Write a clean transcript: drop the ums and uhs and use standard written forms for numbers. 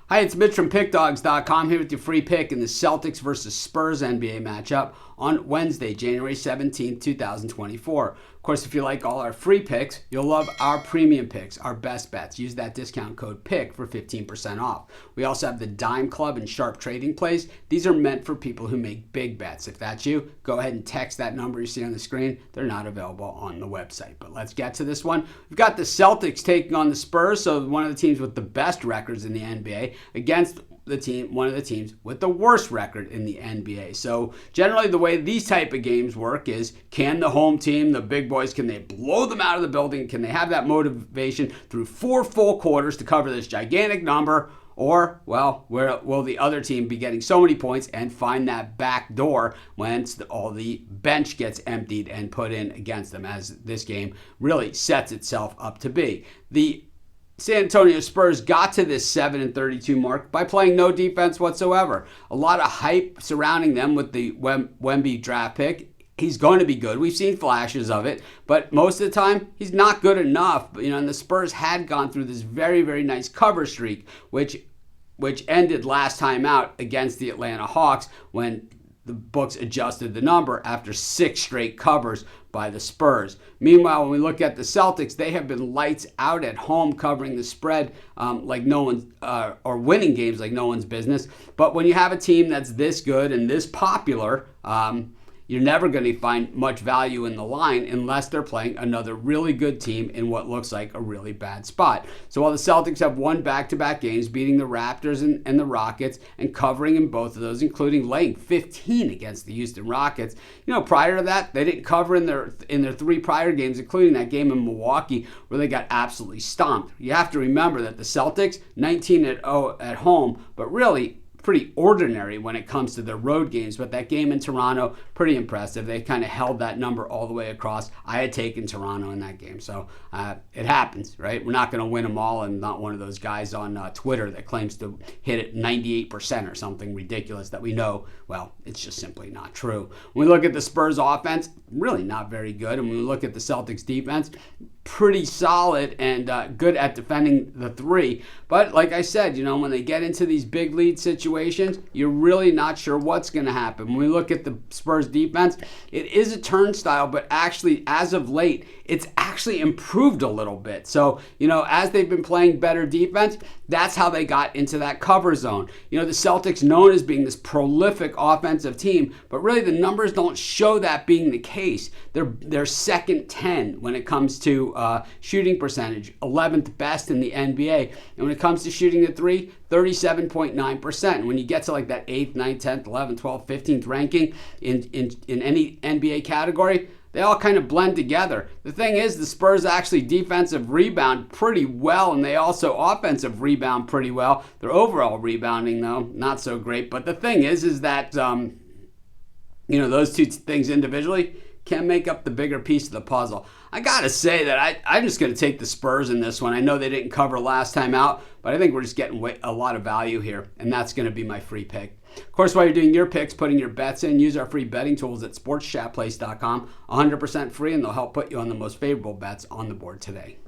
Hi, it's Mitch from Pickdawgz.com here with your free pick in the Celtics versus Spurs NBA matchup on Wednesday, January 17th, 2024. Of course, if you like all our free picks, you'll love our premium picks, our best bets. Use that discount code PICK for 15% off. We also have the Dime Club and Sharp Trading Plays. These are meant for people who make big bets. If that's you, go ahead and text that number you see on the screen. They're not available on the website. But let's get to this one. We've got the Celtics taking on the Spurs, so one of the teams with the best records in the NBA, against one of the teams with the worst record in the NBA. So generally the way these type of games work is, can the home team, the big boys, can they blow them out of the building? Can they have that motivation through 4 full quarters to cover this gigantic number? Or, well, where will the other team be getting so many points and find that back door once all the bench gets emptied and put in against them, as this game really sets itself up to be? The San Antonio Spurs got to this 7-32 mark by playing no defense whatsoever. A lot of hype surrounding them with the Wemby draft pick. He's going to be good. We've seen flashes of it, but most of the time, he's not good enough. And the Spurs had gone through this very, very nice cover streak, which ended last time out against the Atlanta Hawks when the books adjusted the number after 6 straight covers by the Spurs. Meanwhile, when we look at the Celtics, they have been lights out at home covering the spread like no one's, or winning games like no one's business. But when you have a team that's this good and this popular, you're never going to find much value in the line unless they're playing another really good team in what looks like a really bad spot. So while the Celtics have won back-to-back games, beating the Raptors and the Rockets and covering in both of those, including laying 15 against the Houston Rockets, prior to that, they didn't cover in their 3 prior games, including that game in Milwaukee where they got absolutely stomped. You have to remember that the Celtics, 19-0 at home, but really pretty ordinary when it comes to their road games. But that game in Toronto, pretty impressive. They kind of held that number all the way across. I had taken Toronto in that game, so it happens, right? We're not going to win them all. I'm not one of those guys on Twitter that claims to hit it 98% or something ridiculous that we know, well, it's just simply not true. When we look at the Spurs offense, really not very good. And when we look at the Celtics defense, pretty solid and good at defending the 3. But like I said, when they get into these big lead situations, you're really not sure what's going to happen. When we look at the Spurs defense, it is a turnstile, but actually, as of late, it's actually improved a little bit. So, as they've been playing better defense, that's how they got into that cover zone. The Celtics known as being this prolific offensive team, but really the numbers don't show that being the case. They're second 10 when it comes to shooting percentage, 11th best in the NBA. And when it comes to shooting the 3, 37.9%. When you get to like that 8th, 9th, 10th, 11th, 12th, 15th ranking in any NBA category, they all kind of blend together. The thing is, the Spurs actually defensive rebound pretty well, and they also offensive rebound pretty well. Their overall rebounding, though, not so great. But the thing is that, those two things individually can make up the bigger piece of the puzzle. I gotta say that I'm just gonna take the Spurs in this one. I know they didn't cover last time out, but I think we're just getting a lot of value here, and that's gonna be my free pick. Of course, while you're doing your picks, putting your bets in, use our free betting tools at sportschatplace.com. 100% free, and they'll help put you on the most favorable bets on the board today.